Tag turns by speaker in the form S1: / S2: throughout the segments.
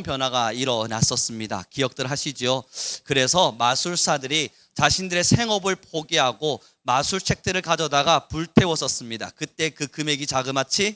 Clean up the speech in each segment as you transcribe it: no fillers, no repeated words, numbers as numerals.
S1: 변화가 일어났었습니다. 기억들 하시죠? 그래서 마술사들이 자신들의 생업을 포기하고 마술책들을 가져다가 불태웠었습니다. 그때 그 금액이 자그마치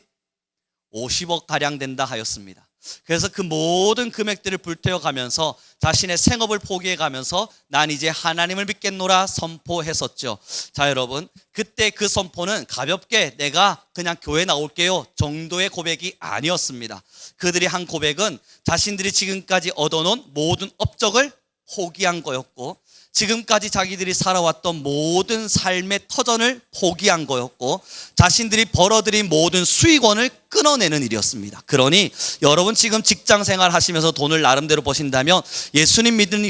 S1: 50억 가량 된다 하였습니다. 그래서 그 모든 금액들을 불태워가면서 자신의 생업을 포기해가면서 난 이제 하나님을 믿겠노라 선포했었죠. 자, 여러분, 그때 그 선포는 가볍게 내가 그냥 교회 나올게요 정도의 고백이 아니었습니다. 그들이 한 고백은 자신들이 지금까지 얻어놓은 모든 업적을 포기한 거였고, 지금까지 자기들이 살아왔던 모든 삶의 터전을 포기한 거였고, 자신들이 벌어들인 모든 수익원을 끊어내는 일이었습니다. 그러니 여러분 지금 직장생활 하시면서 돈을 나름대로 버신다면 예수님 믿는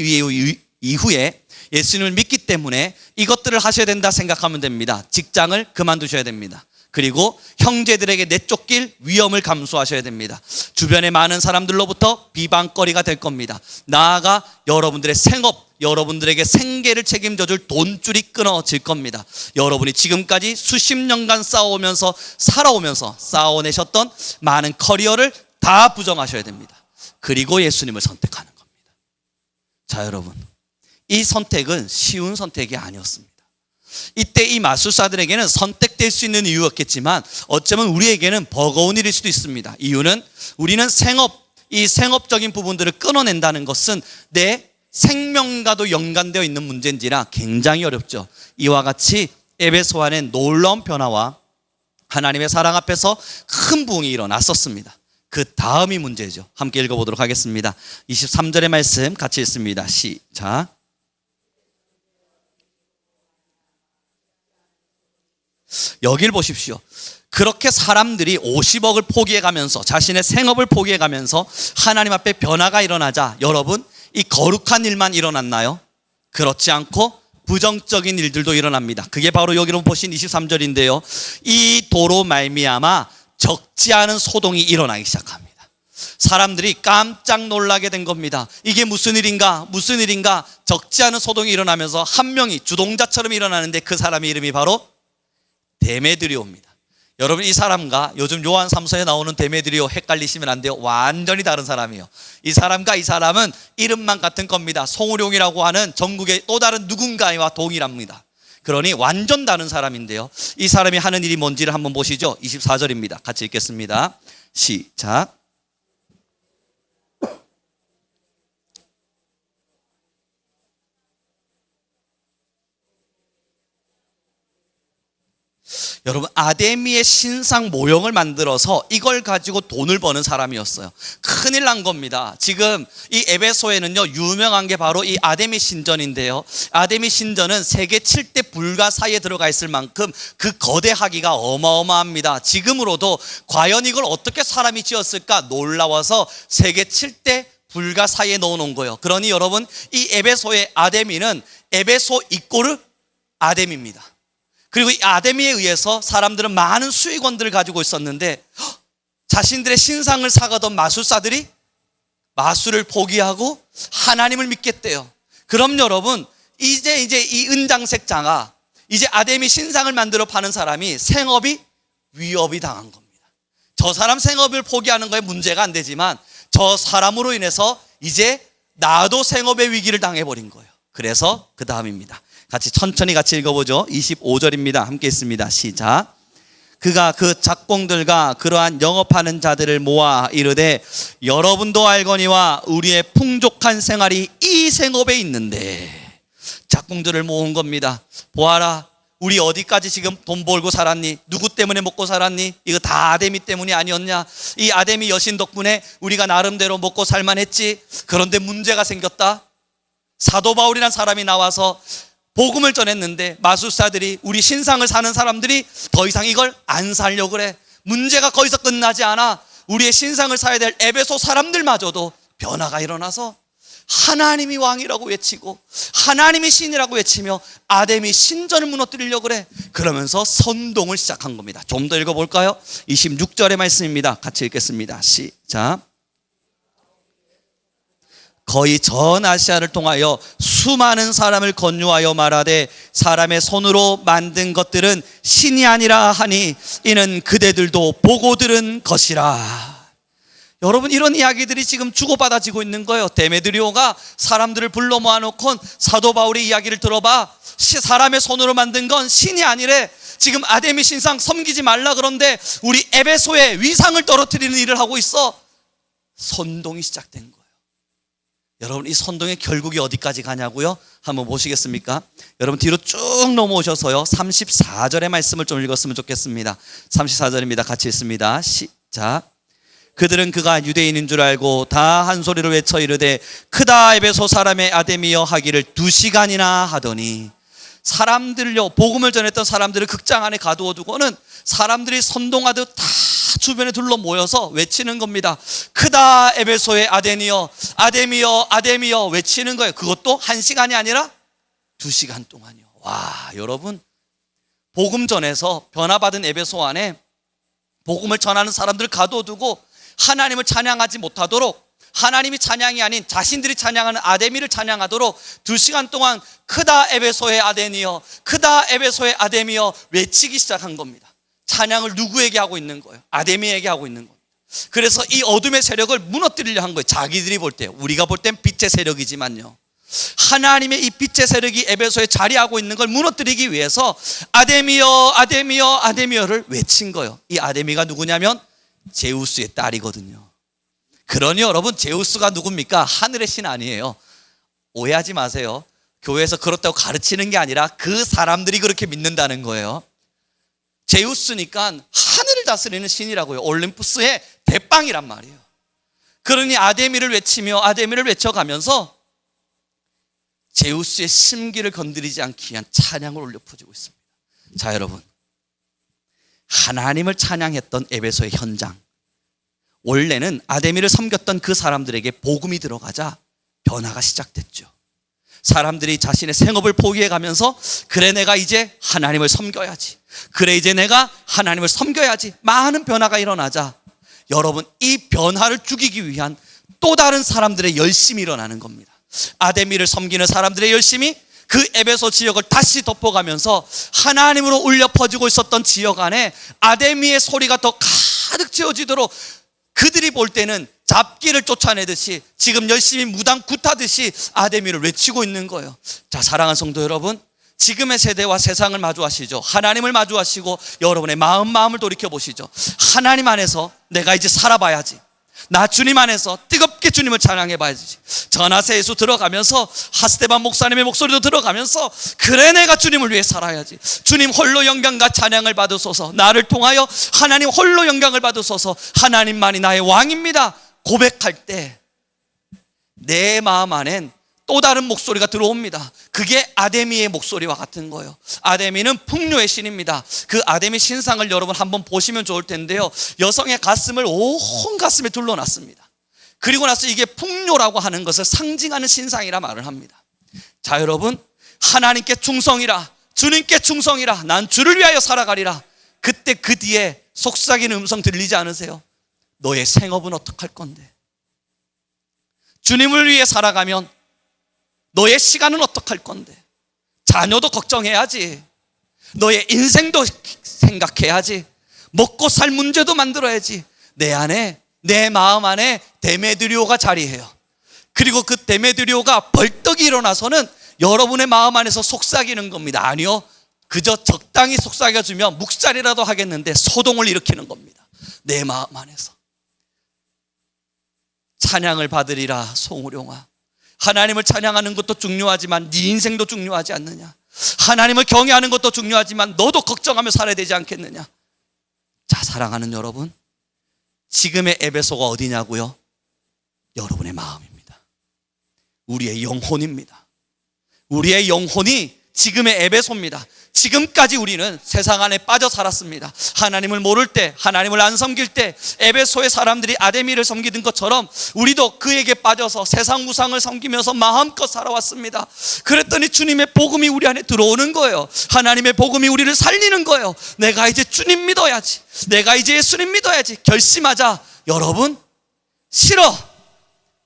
S1: 이후에 예수님을 믿기 때문에 이것들을 하셔야 된다 생각하면 됩니다. 직장을 그만두셔야 됩니다. 그리고 형제들에게 내쫓길 위험을 감수하셔야 됩니다. 주변의 많은 사람들로부터 비방거리가 될 겁니다. 나아가 여러분들의 생업, 여러분들에게 생계를 책임져줄 돈줄이 끊어질 겁니다. 여러분이 지금까지 수십 년간 살아오면서 쌓아내셨던 많은 커리어를 다 부정하셔야 됩니다. 그리고 예수님을 선택하는 겁니다. 자, 여러분, 이 선택은 쉬운 선택이 아니었습니다. 이때 이 마술사들에게는 선택될 수 있는 이유였겠지만 어쩌면 우리에게는 버거운 일일 수도 있습니다. 이유는 우리는 이 생업적인 부분들을 끊어낸다는 것은 내 생명과도 연관되어 있는 문제인지라 굉장히 어렵죠. 이와 같이 에베소 안에 놀라운 변화와 하나님의 사랑 앞에서 큰 부흥이 일어났었습니다. 그 다음이 문제죠. 함께 읽어보도록 하겠습니다. 23절의 말씀 같이 읽습니다. 시작. 여길 보십시오. 그렇게 사람들이 50억을 포기해가면서 자신의 생업을 포기해가면서 하나님 앞에 변화가 일어나자, 여러분, 이 거룩한 일만 일어났나요? 그렇지 않고 부정적인 일들도 일어납니다. 그게 바로 여기로 보신 23절인데요 이 도로 말미암아 적지 않은 소동이 일어나기 시작합니다. 사람들이 깜짝 놀라게 된 겁니다. 이게 무슨 일인가 적지 않은 소동이 일어나면서 한 명이 주동자처럼 일어나는데 그 사람의 이름이 바로 데메드리오입니다. 여러분, 이 사람과 요즘 요한 3서에 나오는 데메드리오 헷갈리시면 안 돼요. 완전히 다른 사람이에요. 이 사람과 이 사람은 이름만 같은 겁니다. 송우룡이라고 하는 전국의 또 다른 누군가와 동일합니다. 그러니 완전 다른 사람인데요, 이 사람이 하는 일이 뭔지를 한번 보시죠. 24절입니다. 같이 읽겠습니다. 시작. 여러분, 아데미의 신상 모형을 만들어서 이걸 가지고 돈을 버는 사람이었어요. 큰일 난 겁니다. 지금 이 에베소에는요 유명한 게 바로 이 아데미 신전인데요, 아데미 신전은 세계 7대 불가 사이에 들어가 있을 만큼 그 거대하기가 어마어마합니다. 지금으로도 과연 이걸 어떻게 사람이 지었을까 놀라워서 세계 7대 불가 사이에 넣어놓은 거예요. 그러니 여러분, 이 에베소의 아데미는 에베소 이꼬르 아데미입니다. 그리고 이 아데미에 의해서 사람들은 많은 수익원들을 가지고 있었는데 자신들의 신상을 사가던 마술사들이 마술을 포기하고 하나님을 믿겠대요. 그럼 여러분, 이제 이 은장색 장아, 이제 아데미 신상을 만들어 파는 사람이 생업이 위협이 당한 겁니다. 저 사람 생업을 포기하는 거에 문제가 안 되지만 저 사람으로 인해서 이제 나도 생업의 위기를 당해버린 거예요. 그래서 그 다음입니다. 천천히 읽어보죠. 25절입니다. 함께 있습니다. 시작. 그가 그 작공들과 그러한 영업하는 자들을 모아 이르되 여러분도 알거니와 우리의 풍족한 생활이 이 생업에 있는데, 작공들을 모은 겁니다. 보아라, 우리 어디까지 지금 돈 벌고 살았니? 누구 때문에 먹고 살았니? 이거 다 아데미 때문이 아니었냐? 이 아데미 여신 덕분에 우리가 나름대로 먹고 살만했지. 그런데 문제가 생겼다. 사도 바울이란 사람이 나와서 복음을 전했는데 마술사들이, 우리 신상을 사는 사람들이 더 이상 이걸 안 살려고 그래. 문제가 거기서 끝나지 않아. 우리의 신상을 사야 될 에베소 사람들마저도 변화가 일어나서 하나님이 왕이라고 외치고 하나님이 신이라고 외치며 아데미 신전을 무너뜨리려고 그래. 그러면서 선동을 시작한 겁니다. 좀 더 읽어볼까요? 26절의 말씀입니다. 같이 읽겠습니다. 시작. 거의 전 아시아를 통하여 수많은 사람을 권유하여 말하되 사람의 손으로 만든 것들은 신이 아니라 하니 이는 그대들도 보고 들은 것이라. 여러분, 이런 이야기들이 지금 주고받아지고 있는 거예요. 데메드리오가 사람들을 불러 모아놓고 사도 바울의 이야기를 들어봐. 사람의 손으로 만든 건 신이 아니래. 지금 아데미 신상 섬기지 말라 그런데 우리 에베소의 위상을 떨어뜨리는 일을 하고 있어. 선동이 시작된 거예요. 여러분, 이 선동의 결국이 어디까지 가냐고요? 한번 보시겠습니까? 여러분, 뒤로 쭉 넘어오셔서요 34절의 말씀을 좀 읽었으면 좋겠습니다. 34절입니다. 같이 읽습니다. 시작. 그들은 그가 유대인인 줄 알고 다 한 소리로 외쳐 이르되 크다 에베소 사람의 아데미여 하기를 2시간이나 하더니, 사람들요, 복음을 전했던 사람들을 극장 안에 가두어 두고는 사람들이 선동하듯 다 주변에 둘러 모여서 외치는 겁니다. 크다 에베소의 아데미여, 아데미여, 아데미여 외치는 거예요. 그것도 1시간이 아니라 2시간 동안이요. 와, 여러분, 복음 전에서 변화받은 에베소 안에 복음을 전하는 사람들을 가둬두고 하나님을 찬양하지 못하도록, 하나님이 찬양이 아닌 자신들이 찬양하는 아데미를 찬양하도록 2시간 동안 크다 에베소의 아데미여, 크다 에베소의 아데미여 외치기 시작한 겁니다. 찬양을 누구에게 하고 있는 거예요? 아데미에게 하고 있는 겁니다. 그래서 이 어둠의 세력을 무너뜨리려 한 거예요. 자기들이 볼 때, 우리가 볼 땐 빛의 세력이지만요, 하나님의 이 빛의 세력이 에베소에 자리하고 있는 걸 무너뜨리기 위해서 아데미여, 아데미여, 아데미여를 외친 거예요. 이 아데미가 누구냐면 제우스의 딸이거든요. 그러니 여러분, 제우스가 누굽니까? 하늘의 신 아니에요. 오해하지 마세요. 교회에서 그렇다고 가르치는 게 아니라 그 사람들이 그렇게 믿는다는 거예요. 제우스니까 하늘을 다스리는 신이라고요. 올림푸스의 대빵이란 말이에요. 그러니 아데미를 외치며 아데미를 외쳐가면서 제우스의 심기를 건드리지 않기 위한 찬양을 올려 퍼지고 있습니다. 자, 여러분, 하나님을 찬양했던 에베소의 현장, 원래는 아데미를 섬겼던 그 사람들에게 복음이 들어가자 변화가 시작됐죠. 사람들이 자신의 생업을 포기해가면서 그래, 내가 이제 하나님을 섬겨야지, 그래, 이제 내가 하나님을 섬겨야지, 많은 변화가 일어나자 여러분, 이 변화를 죽이기 위한 또 다른 사람들의 열심이 일어나는 겁니다. 아데미를 섬기는 사람들의 열심이 그 에베소 지역을 다시 덮어가면서 하나님으로 울려 퍼지고 있었던 지역 안에 아데미의 소리가 더 가득 채워지도록 그들이 볼 때는 잡기를 쫓아내듯이 지금 열심히 무당 굿하듯이 아데미를 외치고 있는 거예요. 자, 사랑하는 성도 여러분, 지금의 세대와 세상을 마주하시죠. 하나님을 마주하시고 여러분의 마음을 돌이켜보시죠. 하나님 안에서 내가 이제 살아봐야지, 나 주님 안에서 뜨겁게 주님을 찬양해봐야지. 전하세 예수 들어가면서 하스데반 목사님의 목소리도 들어가면서 그래, 내가 주님을 위해 살아야지, 주님 홀로 영광과 찬양을 받으소서, 나를 통하여 하나님 홀로 영광을 받으소서, 하나님만이 나의 왕입니다 고백할 때 내 마음 안엔 또 다른 목소리가 들어옵니다. 그게 아데미의 목소리와 같은 거예요. 아데미는 풍요의 신입니다. 그 아데미 신상을 여러분 한번 보시면 좋을 텐데요, 여성의 가슴을 온 가슴에 둘러놨습니다. 그리고 나서 이게 풍요라고 하는 것을 상징하는 신상이라 말을 합니다. 자, 여러분, 하나님께 충성이라, 주님께 충성이라, 난 주를 위하여 살아가리라. 그때 그 뒤에 속삭이는 음성 들리지 않으세요? 너의 생업은 어떡할 건데? 주님을 위해 살아가면 너의 시간은 어떡할 건데? 자녀도 걱정해야지, 너의 인생도 생각해야지, 먹고 살 문제도 만들어야지. 내 안에, 내 마음 안에 데메드리오가 자리해요. 그리고 그 데메드리오가 벌떡 일어나서는 여러분의 마음 안에서 속삭이는 겁니다. 아니요, 그저 적당히 속삭여주면 묵살이라도 하겠는데 소동을 일으키는 겁니다. 내 마음 안에서 찬양을 받으리라 송우룡아, 하나님을 찬양하는 것도 중요하지만 네 인생도 중요하지 않느냐? 하나님을 경외하는 것도 중요하지만 너도 걱정하며 살아야 되지 않겠느냐? 자, 사랑하는 여러분, 지금의 에베소가 어디냐고요? 여러분의 마음입니다. 우리의 영혼입니다. 우리의 영혼이 지금의 에베소입니다. 지금까지 우리는 세상 안에 빠져 살았습니다. 하나님을 모를 때, 하나님을 안 섬길 때 에베소의 사람들이 아데미를 섬기던 것처럼 우리도 그에게 빠져서 세상 우상을 섬기면서 마음껏 살아왔습니다. 그랬더니 주님의 복음이 우리 안에 들어오는 거예요. 하나님의 복음이 우리를 살리는 거예요. 내가 이제 주님 믿어야지, 내가 이제 예수님 믿어야지 결심하자. 여러분, 싫어,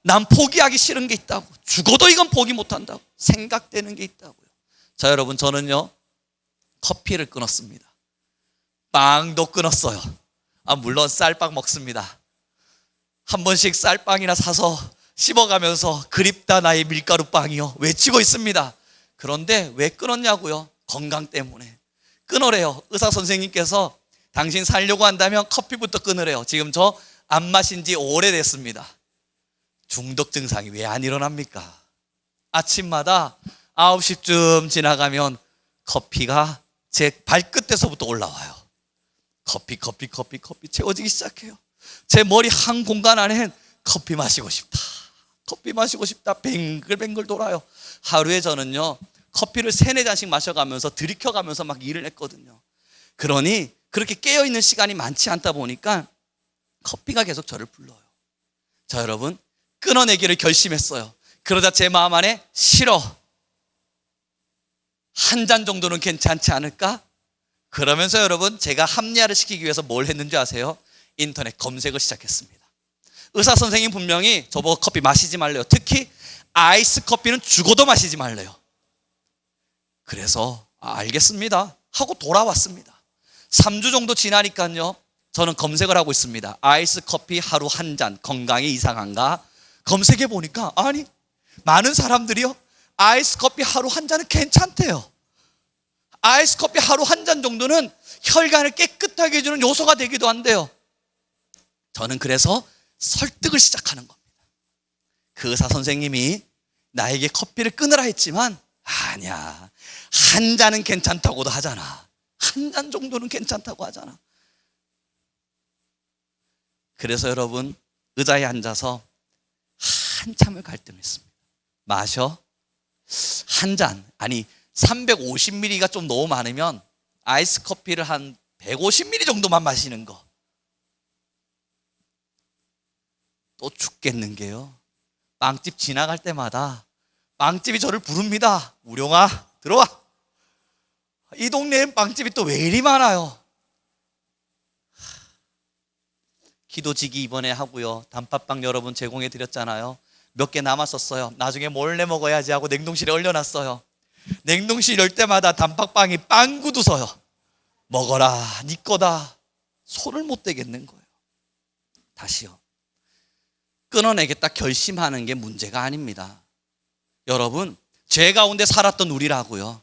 S1: 난 포기하기 싫은 게 있다고, 죽어도 이건 포기 못한다고 생각되는 게 있다고요. 자, 여러분, 저는요 커피를 끊었습니다. 빵도 끊었어요. 물론 쌀빵 먹습니다. 한 번씩 쌀빵이나 사서 씹어가면서 그립다 나의 밀가루빵이요 외치고 있습니다. 그런데 왜 끊었냐고요? 건강 때문에 끊으래요. 의사 선생님께서 당신 살려고 한다면 커피부터 끊으래요. 지금 저 안 마신 지 오래됐습니다. 중독 증상이 왜 안 일어납니까? 아침마다 9시쯤 지나가면 커피가 제 발끝에서부터 올라와요. 커피 채워지기 시작해요. 제 머리 한 공간 안엔 커피 마시고 싶다 뱅글뱅글 돌아요. 하루에 저는요 커피를 3-4잔씩 마셔가면서 들이켜가면서 막 일을 했거든요. 그러니 그렇게 깨어있는 시간이 많지 않다 보니까 커피가 계속 저를 불러요. 자, 여러분, 끊어내기를 결심했어요. 그러자 제 마음 안에 싫어, 한 잔 정도는 괜찮지 않을까? 그러면서 여러분, 제가 합리화를 시키기 위해서 뭘 했는지 아세요? 인터넷 검색을 시작했습니다. 의사 선생님 분명히 저보고 커피 마시지 말래요. 특히 아이스 커피는 죽어도 마시지 말래요. 그래서 알겠습니다 하고 돌아왔습니다. 3주 정도 지나니까요 저는 검색을 하고 있습니다. 아이스 커피 하루 한 잔 건강에 이상한가? 검색해 보니까 아니, 많은 사람들이요 아이스 커피 하루 한 잔은 괜찮대요. 아이스 커피 하루 한 잔 정도는 혈관을 깨끗하게 해주는 요소가 되기도 한대요. 저는 그래서 설득을 시작하는 겁니다. 그 의사 선생님이 나에게 커피를 끊으라 했지만 아니야, 한 잔은 괜찮다고도 하잖아. 한 잔 정도는 괜찮다고 하잖아. 그래서 여러분, 의자에 앉아서 한참을 갈등했습니다. 마셔? 한 잔, 아니 350ml가 좀 너무 많으면 아이스 커피를 한 150ml 정도만 마시는 거. 또 죽겠는 게요, 빵집 지나갈 때마다 빵집이 저를 부릅니다. 우룡아, 들어와. 이 동네엔 빵집이 또 왜 이리 많아요? 기도지기 이번에 하고요, 단팥빵 여러분 제공해 드렸잖아요. 몇 개 남았었어요. 나중에 몰래 먹어야지 하고 냉동실에 얼려놨어요. 냉동실 열 때마다 단팥빵이 빵구 두서요. 먹어라, 네 거다. 손을 못 대겠는 거예요. 다시요, 끊어내겠다 결심하는 게 문제가 아닙니다. 여러분, 죄 가운데 살았던 우리라고요,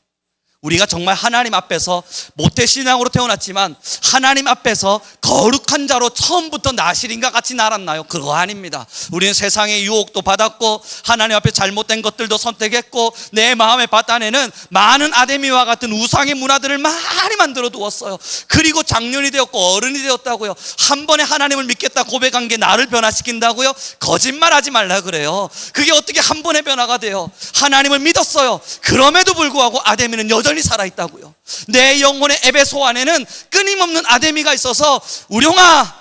S1: 우리가 정말 하나님 앞에서 모태신앙으로 태어났지만 하나님 앞에서 거룩한 자로 처음부터 나실인과 같이 날았나요? 그거 아닙니다. 우리는 세상의 유혹도 받았고 하나님 앞에 잘못된 것들도 선택했고 내 마음의 바탕에는 많은 아데미와 같은 우상의 문화들을 많이 만들어 두었어요. 그리고 장년이 되었고 어른이 되었다고요. 한 번에 하나님을 믿겠다 고백한 게 나를 변화시킨다고요? 거짓말하지 말라 그래요. 그게 어떻게 한 번에 변화가 돼요? 하나님을 믿었어요. 그럼에도 불구하고 아데미는 여전히 살아있다고요. 내 영혼의 에베소 안에는 끊임없는 아데미가 있어서 우룡아,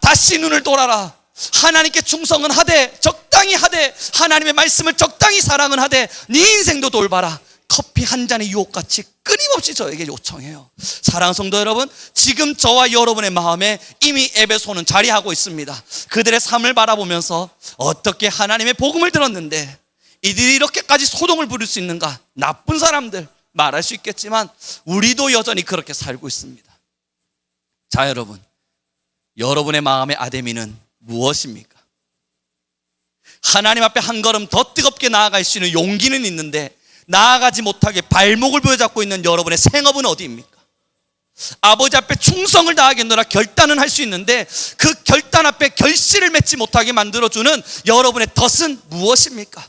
S1: 다시 눈을 돌아라. 하나님께 충성은 하되 적당히 하되 하나님의 말씀을 적당히 사랑은 하되 네 인생도 돌봐라. 커피 한 잔의 유혹같이 끊임없이 저에게 요청해요. 사랑하는 성도 여러분, 지금 저와 여러분의 마음에 이미 에베소는 자리하고 있습니다. 그들의 삶을 바라보면서 어떻게 하나님의 복음을 들었는데 이들이 이렇게까지 소동을 부릴 수 있는가? 나쁜 사람들 말할 수 있겠지만 우리도 여전히 그렇게 살고 있습니다. 자, 여러분, 여러분의 마음의 아데미는 무엇입니까? 하나님 앞에 한 걸음 더 뜨겁게 나아갈 수 있는 용기는 있는데 나아가지 못하게 발목을 부여잡고 있는 여러분의 생업은 어디입니까? 아버지 앞에 충성을 다하겠노라 결단은 할 수 있는데 그 결단 앞에 결실을 맺지 못하게 만들어주는 여러분의 덫은 무엇입니까?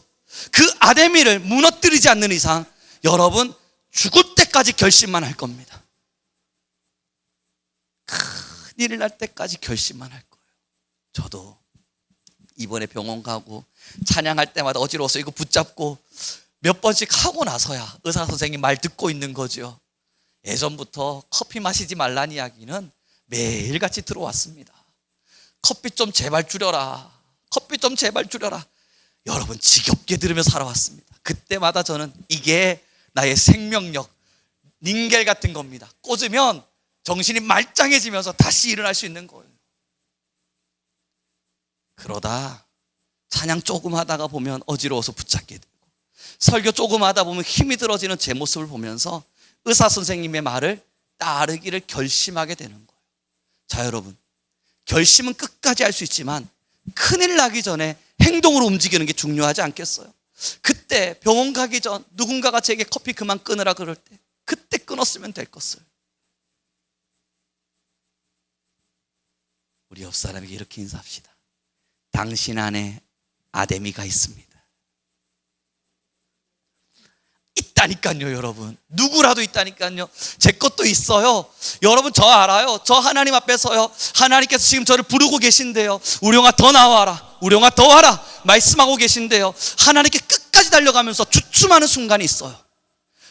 S1: 그 아데미를 무너뜨리지 않는 이상 여러분 죽을 때까지 결심만 할 겁니다. 큰일 날 때까지 결심만 할 거예요. 저도 이번에 병원 가고 찬양할 때마다 어지러워서 이거 붙잡고 몇 번씩 하고 나서야 의사 선생님 말 듣고 있는 거죠. 예전부터 커피 마시지 말란 이야기는 매일같이 들어왔습니다. 커피 좀 제발 줄여라. 커피 좀 제발 줄여라. 여러분, 지겹게 들으며 살아왔습니다. 그때마다 저는 이게 나의 생명력, 닌겔 같은 겁니다. 꽂으면 정신이 말짱해지면서 다시 일어날 수 있는 거예요. 그러다 찬양 조금 하다가 보면 어지러워서 붙잡게 되고 설교 조금 하다 보면 힘이 들어지는 제 모습을 보면서 의사 선생님의 말을 따르기를 결심하게 되는 거예요. 자, 여러분, 결심은 끝까지 할 수 있지만 큰일 나기 전에 행동으로 움직이는 게 중요하지 않겠어요? 그때 병원 가기 전 누군가가 제게 커피 그만 끊으라 그럴 때 그때 끊었으면 될 것을. 우리 옆 사람에게 이렇게 인사합시다. 당신 안에 아데미가 있습니다. 있다니까요, 여러분. 누구라도 있다니까요. 제 것도 있어요. 여러분, 저 알아요. 저 하나님 앞에 서요. 하나님께서 지금 저를 부르고 계신데요. 우령아 더 나와라. 우령아 더 와라. 말씀하고 계신데요. 하나님께 끝까지 달려가면서 주춤하는 순간이 있어요.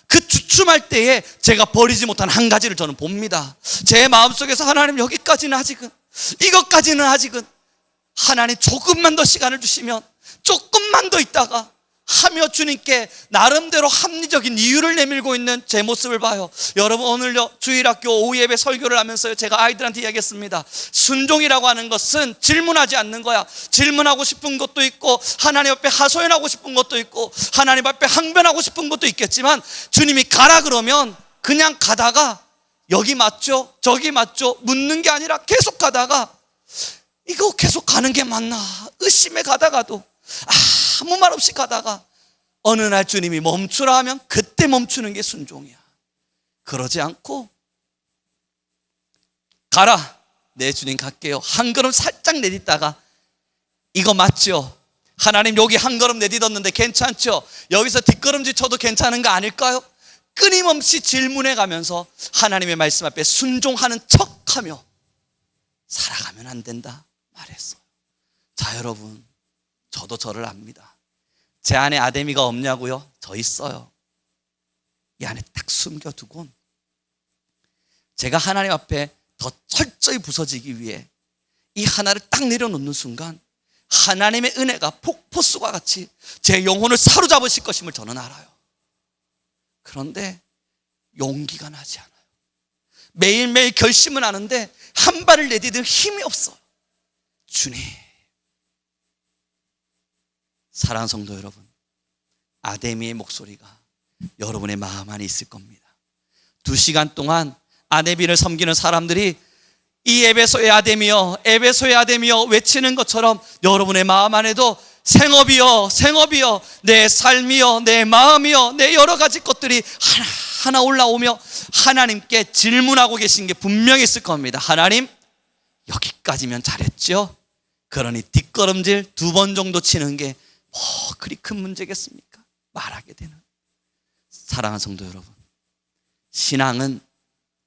S1: 그 주춤할 때에 제가 버리지 못한 한 가지를 저는 봅니다. 제 마음속에서 하나님 여기까지는 아직은, 이것까지는 아직은, 하나님 조금만 더 시간을 주시면 조금만 더 있다가 하며 주님께 나름대로 합리적인 이유를 내밀고 있는 제 모습을 봐요. 여러분, 오늘요 주일학교 오후 예배 설교를 하면서요 제가 아이들한테 이야기했습니다. 순종이라고 하는 것은 질문하지 않는 거야. 질문하고 싶은 것도 있고 하나님 앞에 하소연하고 싶은 것도 있고 하나님 앞에 항변하고 싶은 것도 있겠지만 주님이 가라 그러면 그냥 가다가 여기 맞죠? 저기 맞죠? 묻는 게 아니라 계속 가다가 이거 계속 가는 게 맞나 의심해 가다가도 아무 말 없이 가다가 어느 날 주님이 멈추라 하면 그때 멈추는 게 순종이야. 그러지 않고 가라, 네 주님 갈게요. 한 걸음 살짝 내딛다가 이거 맞죠? 하나님 여기 한 걸음 내딛었는데 괜찮죠? 여기서 뒷걸음질 쳐도 괜찮은 거 아닐까요? 끊임없이 질문해 가면서 하나님의 말씀 앞에 순종하는 척하며 살아가면 안 된다 말했어요. 자, 여러분, 저도 저를 압니다. 제 안에 아데미가 없냐고요? 저 있어요. 이 안에 딱 숨겨두곤 제가 하나님 앞에 더 철저히 부서지기 위해 이 하나를 딱 내려놓는 순간 하나님의 은혜가 폭포수와 같이 제 영혼을 사로잡으실 것임을 저는 알아요. 그런데 용기가 나지 않아요. 매일매일 결심은 하는데 한 발을 내디딜 힘이 없어요. 주님, 사랑하는 성도 여러분, 아데미의 목소리가 여러분의 마음 안에 있을 겁니다. 2시간 동안 아데미를 섬기는 사람들이 이 에베소의 아데미여, 에베소의 아데미여 외치는 것처럼 여러분의 마음 안에도 생업이여, 생업이여, 내 삶이여, 내 마음이여, 내 여러 가지 것들이 하나하나 올라오며 하나님께 질문하고 계신 게 분명히 있을 겁니다. 하나님, 여기까지면 잘했죠? 그러니 뒷걸음질 2번 정도 치는 게 그리 큰 문제겠습니까? 말하게 되는. 사랑하는 성도 여러분, 신앙은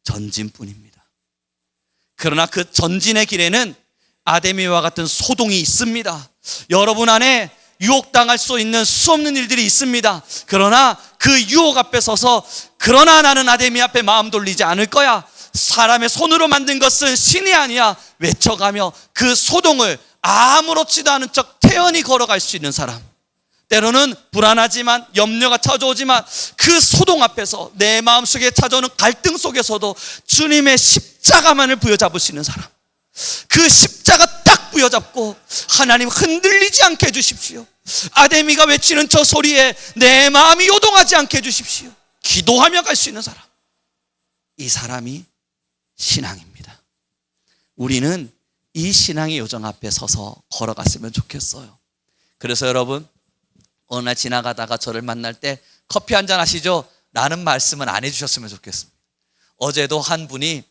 S1: 전진뿐입니다. 그러나 그 전진의 길에는 아데미와 같은 소동이 있습니다. 여러분 안에 유혹당할 수 있는 수없는 일들이 있습니다. 그러나 그 유혹 앞에 서서 그러나 나는 아데미 앞에 마음 돌리지 않을 거야, 사람의 손으로 만든 것은 신이 아니야 외쳐가며 그 소동을 아무렇지도 않은 척 태연히 걸어갈 수 있는 사람, 때로는 불안하지만 염려가 찾아오지만 그 소동 앞에서 내 마음속에 찾아오는 갈등 속에서도 주님의 십자가만을 부여잡을 수 있는 사람, 그 십자가 딱 부여잡고 하나님 흔들리지 않게 해주십시오. 아데미가 외치는 저 소리에 내 마음이 요동하지 않게 해주십시오. 기도하며 갈 수 있는 사람, 이 사람이 신앙입니다. 우리는 이 신앙의 요정 앞에 서서 걸어갔으면 좋겠어요. 그래서 여러분, 어느 날 지나가다가 저를 만날 때 커피 한잔 하시죠? 라는 말씀은 안 해주셨으면 좋겠습니다. 어제도 한 분이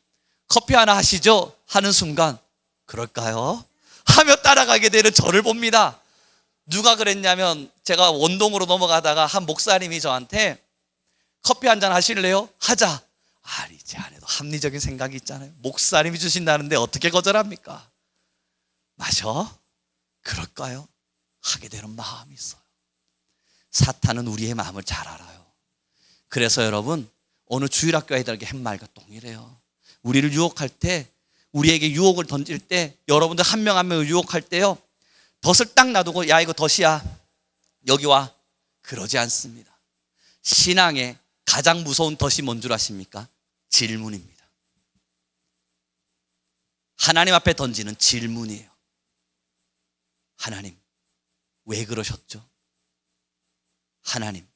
S1: 커피 하나 하시죠? 하는 순간 그럴까요? 하며 따라가게 되는 저를 봅니다. 누가 그랬냐면 제가 원동으로 넘어가다가 한 목사님이 저한테 커피 한잔 하실래요? 하자. 제 안에도 합리적인 생각이 있잖아요. 목사님이 주신다는데 어떻게 거절합니까? 마셔? 그럴까요? 하게 되는 마음이 있어요. 사탄은 우리의 마음을 잘 알아요. 그래서 여러분, 오늘 주일학교 아이들에게 한 말과 동일해요. 우리를 유혹할 때, 우리에게 유혹을 던질 때, 여러분들 한 명 한 명을 유혹할 때요, 덫을 딱 놔두고 야 이거 덫이야, 여기 와, 그러지 않습니다. 신앙의 가장 무서운 덫이 뭔 줄 아십니까? 질문입니다. 하나님 앞에 던지는 질문이에요. 하나님, 왜 그러셨죠? 하나님,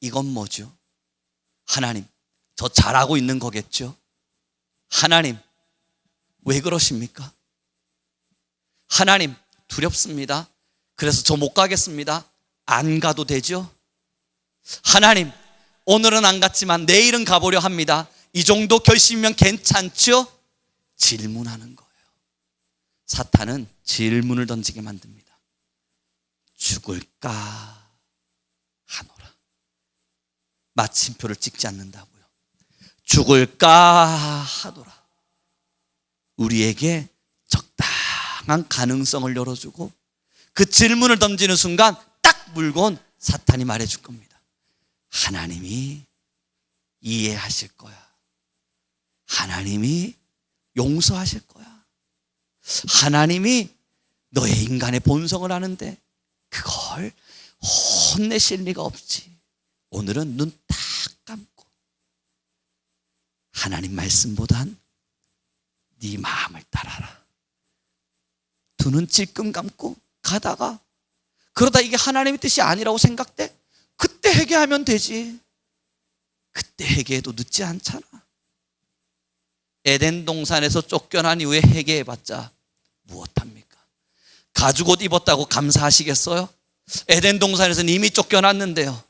S1: 이건 뭐죠? 하나님, 저 잘하고 있는 거겠죠? 하나님, 왜 그러십니까? 하나님, 두렵습니다. 그래서 저 못 가겠습니다. 안 가도 되죠? 하나님, 오늘은 안 갔지만 내일은 가보려 합니다. 이 정도 결심이면 괜찮죠? 질문하는 거예요. 사탄은 질문을 던지게 만듭니다. 죽을까 하노라. 마침표를 찍지 않는다고요. 죽을까 하노라. 우리에게 적당한 가능성을 열어주고 그 질문을 던지는 순간 딱 물건 사탄이 말해줄 겁니다. 하나님이 이해하실 거야. 하나님이 용서하실 거야. 하나님이 너의 인간의 본성을 아는데 그걸 혼내실 리가 없지. 오늘은 눈 딱 감고 하나님 말씀보단 네 마음을 따라라. 두 눈 찔끔 감고 가다가 그러다 이게 하나님의 뜻이 아니라고 생각돼? 그때 회개하면 되지. 그때 회개해도 늦지 않잖아. 에덴 동산에서 쫓겨난 이후에 회개해봤자 무엇합니까? 가죽옷 입었다고 감사하시겠어요? 에덴 동산에서는 이미 쫓겨났는데요.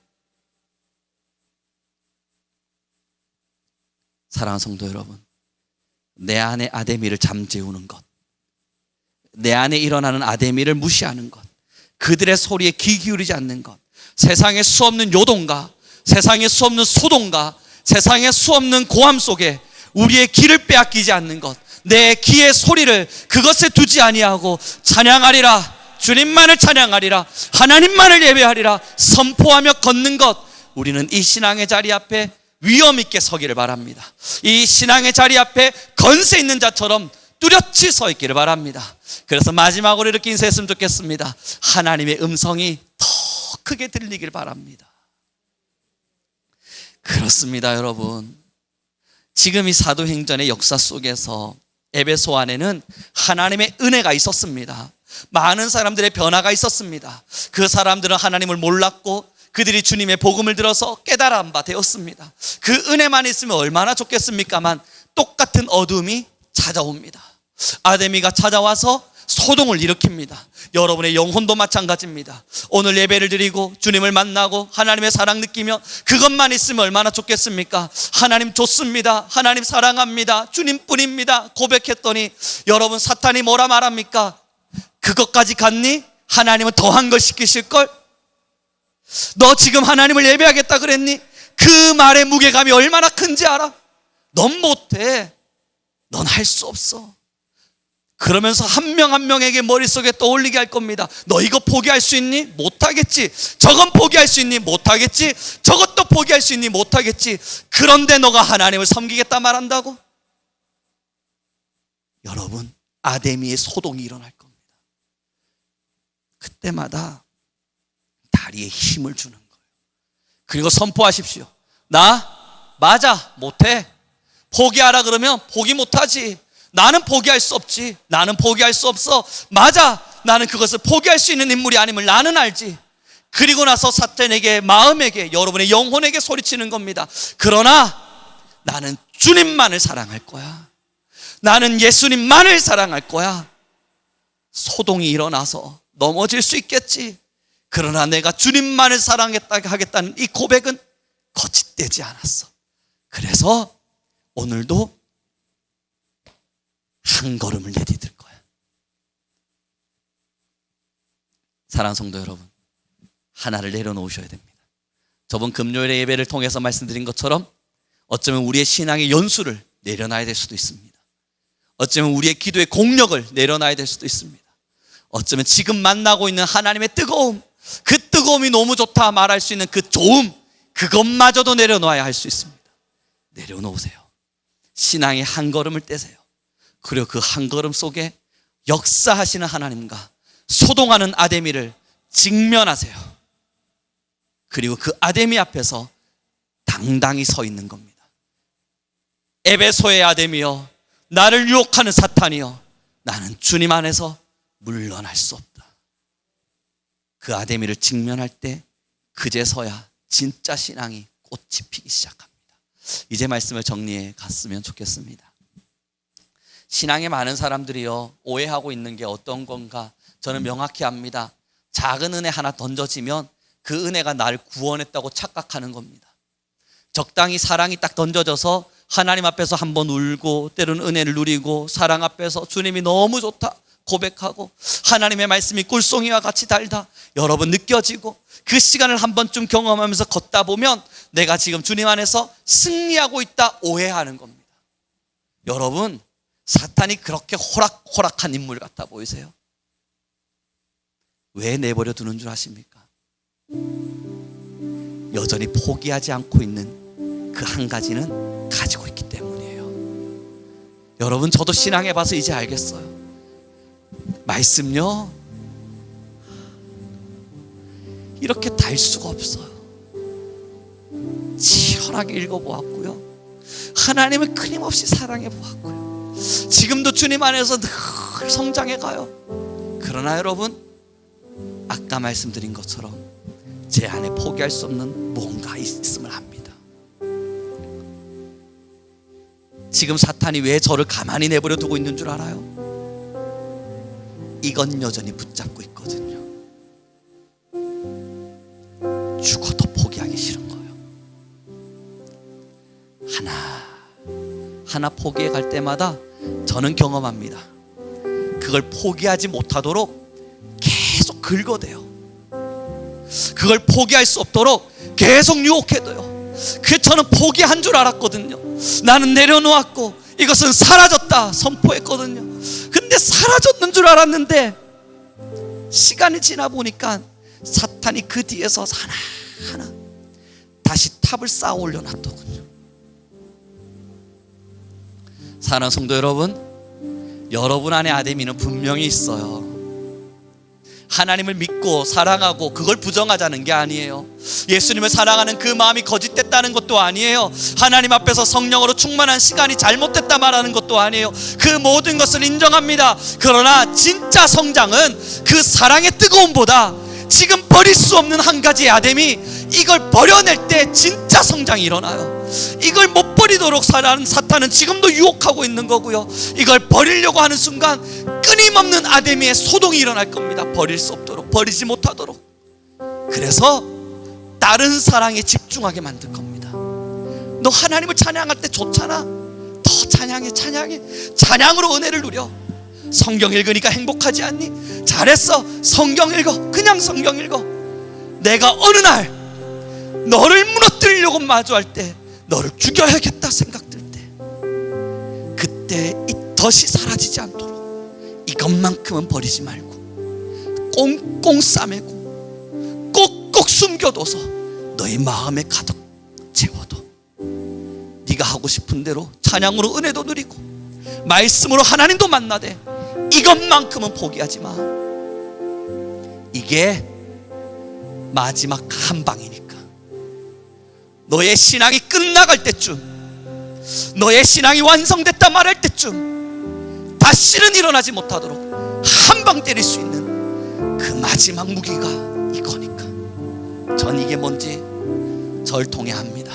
S1: 사랑하는 성도 여러분, 내 안에 아데미를 잠재우는 것, 내 안에 일어나는 아데미를 무시하는 것, 그들의 소리에 귀 기울이지 않는 것, 세상에 수없는 요동과 세상에 수없는 소동과 세상에 수없는 고함 속에 우리의 귀를 빼앗기지 않는 것, 내 귀의 소리를 그것에 두지 아니하고 찬양하리라, 주님만을 찬양하리라, 하나님만을 예배하리라 선포하며 걷는 것, 우리는 이 신앙의 자리 앞에 위엄 있게 서기를 바랍니다. 이 신앙의 자리 앞에 건세 있는 자처럼 뚜렷이 서 있기를 바랍니다. 그래서 마지막으로 이렇게 인사했으면 좋겠습니다. 하나님의 음성이 더 크게 들리길 바랍니다. 그렇습니다, 여러분. 지금 이 사도행전의 역사 속에서 에베소 안에는 하나님의 은혜가 있었습니다. 많은 사람들의 변화가 있었습니다. 그 사람들은 하나님을 몰랐고 그들이 주님의 복음을 들어서 깨달은 바 되었습니다. 그 은혜만 있으면 얼마나 좋겠습니까만 똑같은 어둠이 찾아옵니다. 아데미가 찾아와서 소동을 일으킵니다. 여러분의 영혼도 마찬가지입니다. 오늘 예배를 드리고 주님을 만나고 하나님의 사랑 느끼며 그것만 있으면 얼마나 좋겠습니까? 하나님 좋습니다, 하나님 사랑합니다, 주님뿐입니다 고백했더니 여러분, 사탄이 뭐라 말합니까? 그것까지 갔니? 하나님은 더한 걸 시키실걸? 너 지금 하나님을 예배하겠다 그랬니? 그 말의 무게감이 얼마나 큰지 알아? 넌 못해. 넌 할 수 없어. 그러면서 한 명 한 명에게 머릿속에 떠올리게 할 겁니다. 너 이거 포기할 수 있니? 못하겠지. 저건 포기할 수 있니? 못하겠지. 저것도 포기할 수 있니? 못하겠지. 그런데 너가 하나님을 섬기겠다 말한다고? 여러분, 아데미의 소동이 일어날 겁니다. 그때마다 다리에 힘을 주는 거예요. 그리고 선포하십시오. 나 맞아, 못해. 포기하라 그러면 포기 못하지. 나는 포기할 수 없지. 나는 포기할 수 없어. 맞아, 나는 그것을 포기할 수 있는 인물이 아님을 나는 알지. 그리고 나서 사탄에게, 마음에게, 여러분의 영혼에게 소리치는 겁니다. 그러나 나는 주님만을 사랑할 거야. 나는 예수님만을 사랑할 거야. 소동이 일어나서 넘어질 수 있겠지. 그러나 내가 주님만을 사랑하겠다는 이 고백은 거짓되지 않았어. 그래서 오늘도 한 걸음을 내디딜 거야. 사랑하는 성도 여러분, 하나를 내려놓으셔야 됩니다. 저번 금요일의 예배를 통해서 말씀드린 것처럼 어쩌면 우리의 신앙의 연수를 내려놔야 될 수도 있습니다. 어쩌면 우리의 기도의 공력을 내려놔야 될 수도 있습니다. 어쩌면 지금 만나고 있는 하나님의 뜨거움, 그 뜨거움이 너무 좋다 말할 수 있는 그 좋음, 그것마저도 내려놓아야 할 수 있습니다. 내려놓으세요. 신앙의 한 걸음을 떼세요. 그리고 그 한 걸음 속에 역사하시는 하나님과 소동하는 아데미를 직면하세요. 그리고 그 아데미 앞에서 당당히 서 있는 겁니다. 에베소의 아데미여, 나를 유혹하는 사탄이여, 나는 주님 안에서 물러날 수 없다. 그 아데미를 직면할 때 그제서야 진짜 신앙이 꽃이 피기 시작합니다. 이제 말씀을 정리해 갔으면 좋겠습니다. 신앙에 많은 사람들이요, 오해하고 있는 게 어떤 건가? 저는 명확히 압니다. 작은 은혜 하나 던져지면 그 은혜가 날 구원했다고 착각하는 겁니다. 적당히 사랑이 딱 던져져서 하나님 앞에서 한번 울고, 때로는 은혜를 누리고, 사랑 앞에서 주님이 너무 좋다 고백하고, 하나님의 말씀이 꿀송이와 같이 달다 여러분 느껴지고, 그 시간을 한 번쯤 경험하면서 걷다 보면 내가 지금 주님 안에서 승리하고 있다 오해하는 겁니다. 여러분, 사탄이 그렇게 호락호락한 인물 같아 보이세요? 왜 내버려 두는 줄 아십니까? 여전히 포기하지 않고 있는 그 한 가지는 가지고 있기 때문이에요. 여러분, 저도 신앙해 봐서 이제 알겠어요. 말씀요, 이렇게 달 수가 없어요. 치열하게 읽어보았고요, 하나님을 끊임없이 사랑해 보았고요, 지금도 주님 안에서 늘 성장해 가요. 그러나 여러분, 아까 말씀드린 것처럼 제 안에 포기할 수 없는 뭔가 있음을 합니다. 지금 사탄이 왜 저를 가만히 내버려 두고 있는 줄 알아요? 이건 여전히 붙잡고 있거든요. 죽어도 포기하기 싫은 거예요. 하나 포기해 갈 때마다 저는 경험합니다. 그걸 포기하지 못하도록 계속 긁어대요. 그걸 포기할 수 없도록 계속 유혹해둬요. 그 저는 포기한 줄 알았거든요. 나는 내려놓았고 이것은 사라졌다 선포했거든요. 근데 사라졌는 줄 알았는데 시간이 지나 보니까 사탄이 그 뒤에서 하나하나 다시 탑을 쌓아 올려놨더군요. 사랑하는 성도 여러분, 여러분 안에 아데미는 분명히 있어요. 하나님을 믿고 사랑하고 그걸 부정하자는 게 아니에요. 예수님을 사랑하는 그 마음이 거짓됐다는 것도 아니에요. 하나님 앞에서 성령으로 충만한 시간이 잘못됐다 말하는 것도 아니에요. 그 모든 것을 인정합니다. 그러나 진짜 성장은 그 사랑의 뜨거움보다 지금 버릴 수 없는 한 가지의 아뎀이, 이걸 버려낼 때 진짜 성장이 일어나요. 이걸 못 버리도록 사탄은 지금도 유혹하고 있는 거고요, 이걸 버리려고 하는 순간 끊임없는 아데미의 소동이 일어날 겁니다. 버릴 수 없도록, 버리지 못하도록. 그래서 다른 사랑에 집중하게 만들 겁니다. 너 하나님을 찬양할 때 좋잖아, 더 찬양해. 찬양으로 은혜를 누려. 성경 읽으니까 행복하지 않니? 잘했어, 성경 읽어. 그냥 성경 읽어. 내가 어느 날 너를 무너뜨리려고 마주할 때, 너를 죽여야겠다 생각들 때, 그때 이 덫이 사라지지 않도록 이것만큼은 버리지 말고 꽁꽁 싸매고 꼭꼭 숨겨둬서 너의 마음에 가득 채워둬. 네가 하고 싶은 대로 찬양으로 은혜도 누리고 말씀으로 하나님도 만나되 이것만큼은 포기하지 마. 이게 마지막 한 방이니까. 너의 신앙이 끝나갈 때쯤, 너의 신앙이 완성됐다 말할 때쯤 다시는 일어나지 못하도록 한 방 때릴 수 있는 그 마지막 무기가 이거니까. 전 이게 뭔지 절 통해 합니다.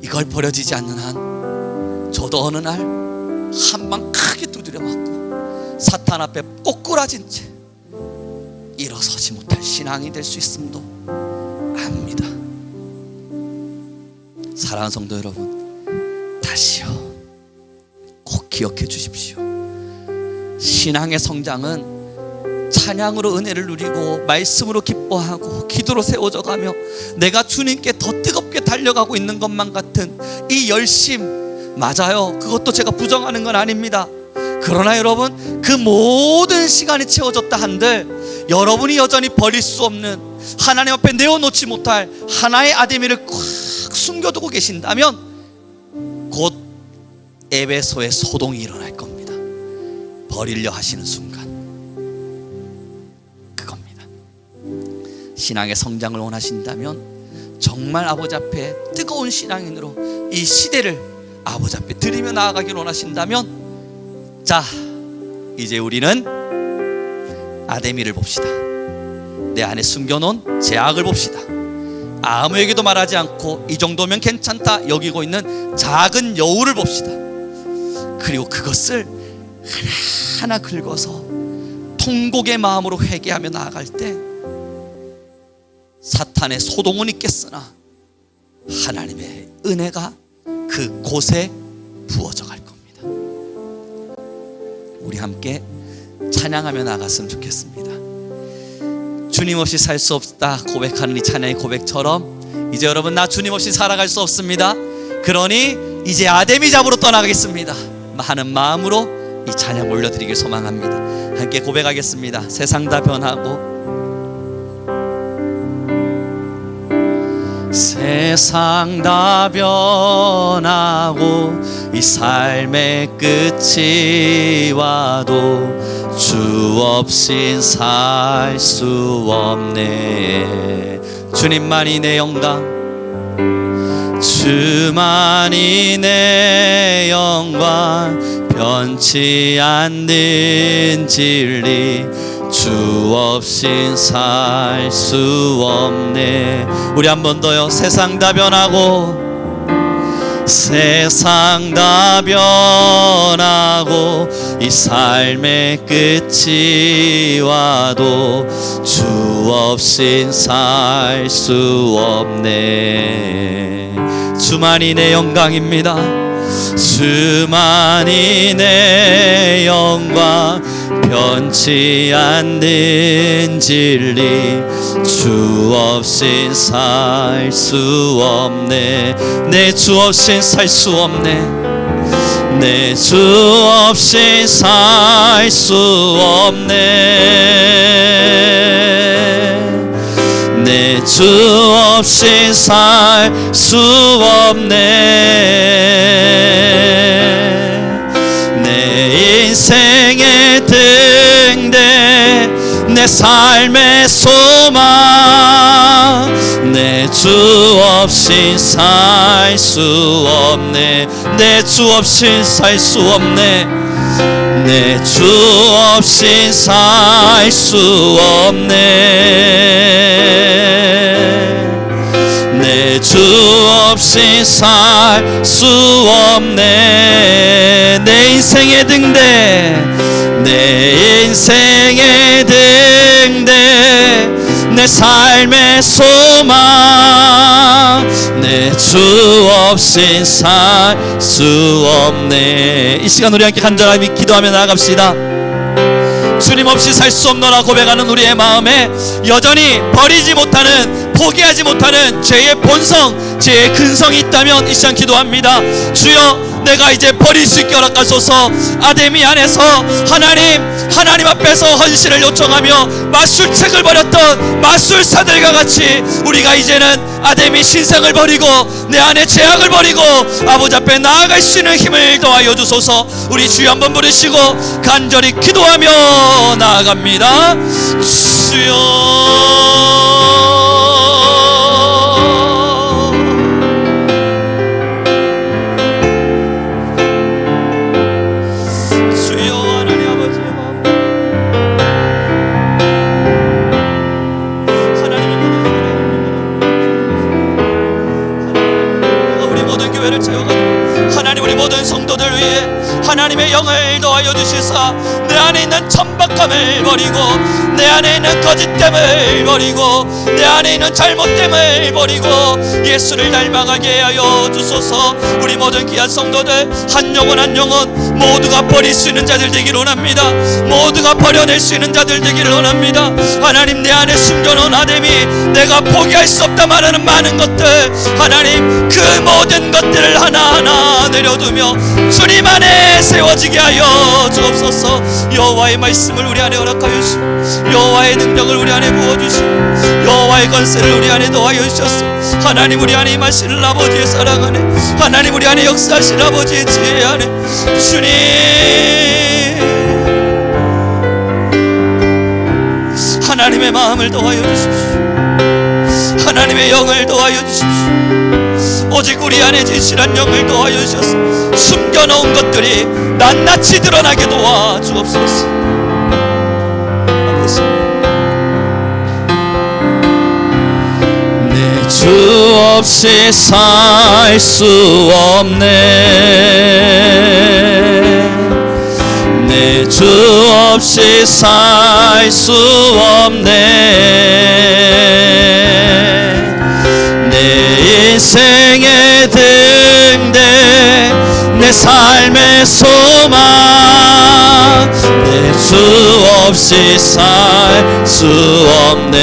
S1: 이걸 버려지지 않는 한 저도 어느 날 한 방 크게 두드려 맞고 사탄 앞에 꼬꾸라진 채 일어서지 못할 신앙이 될 수 있음도 압니다. 사랑하는 성도 여러분, 다시요 꼭 기억해 주십시오. 신앙의 성장은 찬양으로 은혜를 누리고 말씀으로 기뻐하고 기도로 세워져 가며 내가 주님께 더 뜨겁게 달려가고 있는 것만 같은 이 열심, 맞아요. 그것도 제가 부정하는 건 아닙니다. 그러나 여러분, 그 모든 시간이 채워졌다 한들 여러분이 여전히 버릴 수 없는, 하나님 앞에 내어놓지 못할 하나의 아데미를 꽉 숨겨두고 계신다면 곧 에베소의 소동이 일어날 겁니다. 버리려 하시는 순간 그겁니다. 신앙의 성장을 원하신다면 정말 아버지 앞에 뜨거운 신앙인으로 이 시대를 아버지 앞에 드리며 나아가길 원하신다면, 자, 이제 우리는 아데미를 봅시다. 내 안에 숨겨놓은 제약을 봅시다. 아무에게도 말하지 않고 이 정도면 괜찮다 여기고 있는 작은 여우를 봅시다. 그리고 그것을 하나하나 긁어서 통곡의 마음으로 회개하며 나아갈 때 사탄의 소동은 있겠으나 하나님의 은혜가 그 곳에 부어져 갈 겁니다. 우리 함께 찬양하며 나갔으면 좋겠습니다. 주님 없이 살 수 없다 고백하는 이 찬양의 고백처럼 이제 여러분, 나 주님 없이 살아갈 수 없습니다, 그러니 이제 아데미 잡으러 떠나가겠습니다 하는 마음으로 이 찬양 올려드리길 소망합니다. 함께 고백하겠습니다. 세상 다 변하고 세상 다 변하고 이 삶의 끝이 와도 주 없인 살 수 없네. 주님만이 내 영광, 주만이 내 영광, 변치 않는 진리, 주 없인 살 수 없네. 우리 한 번 더요. 세상 다 변하고 세상 다 변하고 이 삶의 끝이 와도 주 없인 살 수 없네. 주만이 내 영광입니다. 주만이 내 영광, 변치 않는 진리, 주 없인 살 수 없네. 내 주 없인 살 수 없네. 내 주 없인 살 수 없네. 내 주 없인 살 수 없네. 내 인생의 등대, 내 삶의 소망, 내 주 없인 살 수 없네. 내 주 없인 살 수 없네. 내 주 없인 살 수 없네. 내 주 없인 살 수 없네. 내 인생의 등대, 내 인생의 등대, 내 삶의 소망, 내 주 없인 살 수 없네. 이 시간 우리 함께 간절하게 기도하며 나아갑시다. 주님 없이 살 수 없노라 고백하는 우리의 마음에 여전히 버리지 못하는, 포기하지 못하는 죄의 본성, 죄의 근성이 있다면 이 시간 기도합니다. 주여, 내가 이제 버릴 수 있게 허락하소서. 아데미 안에서 하나님 앞에서 헌신을 요청하며 마술책을 버렸던 마술사들과 같이 우리가 이제는 아데미 신상을 버리고 내 안에 죄악을 버리고 아버지 앞에 나아갈 수 있는 힘을 더하여 주소서. 우리 주여 한번 부르시고 간절히 기도하며 나아갑니다. 주여, 하나님, 우리 모든 성도들 위해 하나님의 영을 더하여 주시사 내 안에 있는 천박함을 버리고 내 안에 있는 거짓됨을 버리고 내 안에 있는 잘못됨을 버리고 예수를 닮아가게 하여 주소서. 우리 모든 귀한 성도들 한 영혼 한 영혼 모두가 버릴 수 있는 자들 되기를 원합니다. 모두가 버려낼 수 있는 자들 되기를 원합니다. 하나님, 내 안에 숨겨놓은 아데미, 내가 포기할 수 없다 말하는 많은 것들, 하나님 그 모든 것들을 하나하나 내려두며 주님 안에 세워지게 하여 주옵소서. 여호와의 말씀을 우리 안에 허락하여 주시고 여호와의 능력을 우리 안에 부어주시고 여호와의 권세를 우리 안에 더하여 주셔서 하나님, 우리 안에 임하시는 아버지의 사랑 안에, 하나님 우리 안에 역사하신 아버지의 지혜 안에 주님 하나님의 마음을 더하여 주십시오. 하나님의 영을 더하여 주십시오. 오직 우리 안에 진실한 영을 더하여 주셔서 숨겨놓은 것들이 낱낱이 드러나게 도와주옵소서. 내 주 없이 살 수 없네. 내 내 주 없이 살 수 없네. 내 인생의 등대 내 삶의 소망 내 주 없이 살 수 없네.